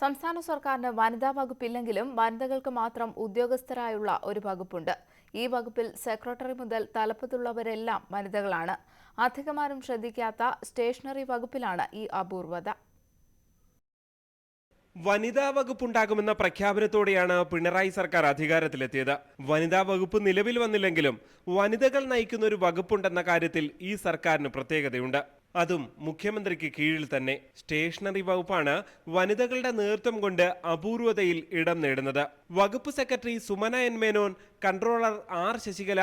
സംസ്ഥാന സർക്കാരിന് വനിതാ വകുപ്പില്ലെങ്കിലും വനിതകൾക്ക് മാത്രം ഉദ്യോഗസ്ഥരായുള്ള ഒരു വകുപ്പുണ്ട്. ഈ വകുപ്പിൽ സെക്രട്ടറി മുതൽ തലപ്പത്തുള്ളവരെല്ലാം വനിതകളാണ്. അധികമാരും ശ്രദ്ധിക്കാത്ത സ്റ്റേഷനറി വകുപ്പിലാണ് ഈ അപൂർവത. വനിതാ വകുപ്പുണ്ടാകുമെന്ന പ്രഖ്യാപനത്തോടെയാണ് പിണറായി സർക്കാർ അധികാരത്തിലെത്തിയത്. വനിതാ വകുപ്പ് നിലവിൽ വന്നില്ലെങ്കിലും വനിതകൾ നയിക്കുന്ന ഒരു വകുപ്പുണ്ടെന്ന കാര്യത്തിൽ ഈ സർക്കാരിന് പ്രത്യേകതയുണ്ട്. അതും മുഖ്യമന്ത്രിക്ക് കീഴിൽ തന്നെ. സ്റ്റേഷനറി വകുപ്പാണ് വനിതകളുടെ നേതൃത്വം കൊണ്ട് അപൂർവതയിൽ ഇടം നേടുന്നത്. വകുപ്പ് secretary Sumana N Menon, controller R Sasikala,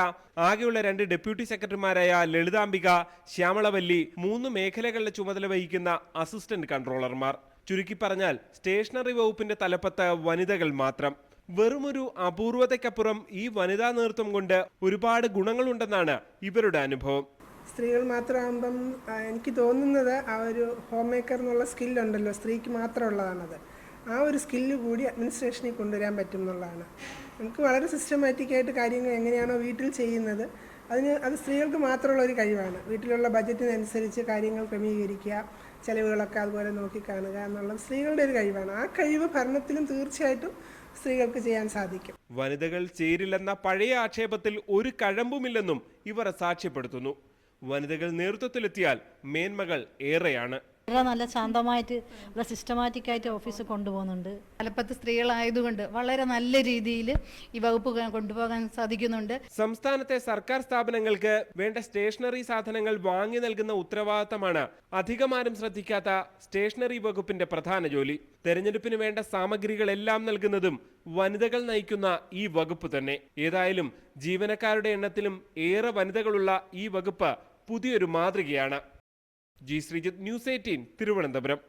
ആകെയുള്ള 2 ഡെപ്യൂട്ടി സെക്രട്ടറിമാരായ ലളിതാംബിക, ശ്യാമളവല്ലി, 3 മേഖലകളുടെ ചുമതല വഹിക്കുന്ന അസിസ്റ്റന്റ് കൺട്രോളർമാർ. ചുരുക്കി പറഞ്ഞാൽ സ്റ്റേഷനറി വകുപ്പിന്റെ തലപ്പത്ത് വനിതകൾ മാത്രം. വെറുമൊരു അപൂർവതയ്ക്കപ്പുറം ഈ വനിതാ നേതൃത്വം കൊണ്ട് ഒരുപാട് ഗുണങ്ങളുണ്ടെന്നാണ് ഇവരുടെ അനുഭവം. സ്ത്രീകൾ മാത്രമാകുമ്പം എനിക്ക് തോന്നുന്നത് ആ ഒരു ഹോം മേക്കർ എന്നുള്ള സ്കില്ലുണ്ടല്ലോ, സ്ത്രീക്ക് മാത്രമുള്ളതാണത്. ആ ഒരു സ്കില്ല് കൂടി അഡ്മിനിസ്ട്രേഷനിൽ കൊണ്ടുവരാൻ പറ്റും എന്നുള്ളതാണ്. നമുക്ക് വളരെ സിസ്റ്റമാറ്റിക്കായിട്ട് കാര്യങ്ങൾ എങ്ങനെയാണോ വീട്ടിൽ ചെയ്യുന്നത് അത് സ്ത്രീകൾക്ക് മാത്രമുള്ള ഒരു കഴിവാണ്. വീട്ടിലുള്ള ബജറ്റിനനുസരിച്ച് കാര്യങ്ങൾ ക്രമീകരിക്കുക, ചെലവുകളൊക്കെ അതുപോലെ നോക്കിക്കാണുക എന്നുള്ളത് സ്ത്രീകളുടെ ഒരു കഴിവാണ്. ആ കഴിവ് ഭരണത്തിലും തീർച്ചയായിട്ടും സ്ത്രീകൾക്ക് ചെയ്യാൻ സാധിക്കും. വനിതകൾ ചേരില്ലെന്ന പഴയ ആക്ഷേപത്തിൽ ഒരു കഴമ്പുമില്ലെന്നും ഇവർ സാക്ഷ്യപ്പെടുത്തുന്നു. വനിതകൾ നേതൃത്വത്തിലെത്തിയാൽ മേന്മകൾ ഏറെയാണ്. വളരെ നല്ല ശാന്തമായിട്ട് ഇവിടെ സിസ്റ്റമാറ്റിക്കായിട്ട് ഓഫീസ് കൊണ്ടുപോകുന്നുണ്ട്. തലപ്പത്ത് സ്ത്രീകളായതുകൊണ്ട് വളരെ നല്ല രീതിയിൽ ഈ വകുപ്പ് കൊണ്ടുപോകാൻ സാധിക്കുന്നുണ്ട്. സംസ്ഥാനത്തെ സർക്കാർ സ്ഥാപനങ്ങൾക്ക് വേണ്ട സ്റ്റേഷനറി സാധനങ്ങൾ വാങ്ങി നൽകുന്ന ഉത്തരവാദിത്തമാണ് അധികമാരും ശ്രദ്ധിക്കാത്ത സ്റ്റേഷനറി വകുപ്പിന്റെ പ്രധാന ജോലി. തെരഞ്ഞെടുപ്പിന് വേണ്ട സാമഗ്രികളെല്ലാം നൽകുന്നതും വനിതകൾ നയിക്കുന്ന ഈ വകുപ്പ് തന്നെ. ഏതായാലും ജീവനക്കാരുടെ എണ്ണത്തിലും ഏറെ വനിതകളുള്ള ഈ വകുപ്പ് പുതിയൊരു മാതൃകയാണ്. G Sreejith, news 18, Thiruvananthapuram.